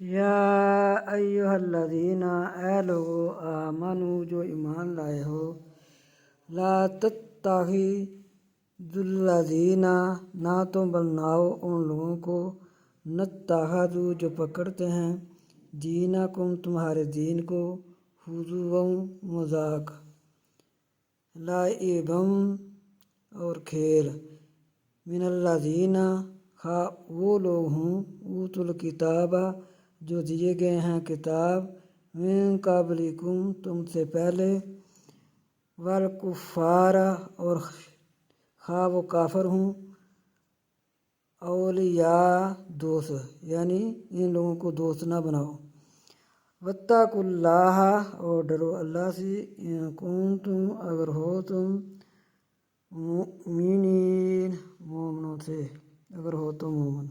یا ایہا الذین اے لوگو آمنو جو ایمان لائے ہو، لا تتخذوا الذین نہ تم بناؤ ان لوگوں کو نتخذوا جو پکڑتے ہیں دینکم تمہارے دین کو ہزوا مذاق لعبا اور کھیل من الذین خواہ وہ لوگ ہوں اوتوا الکتاب جو دیے گئے ہیں کتاب من قبلکم تم سے پہلے والکفار اور خواہ وہ کافر ہوں اولیاء دوست یعنی ان لوگوں کو دوست نہ بناؤ واتقوا اللہ اور ڈرو اللہ سے ان کنتم اگر ہو تم مؤمنین مومنوں سے اگر ہو تم مومن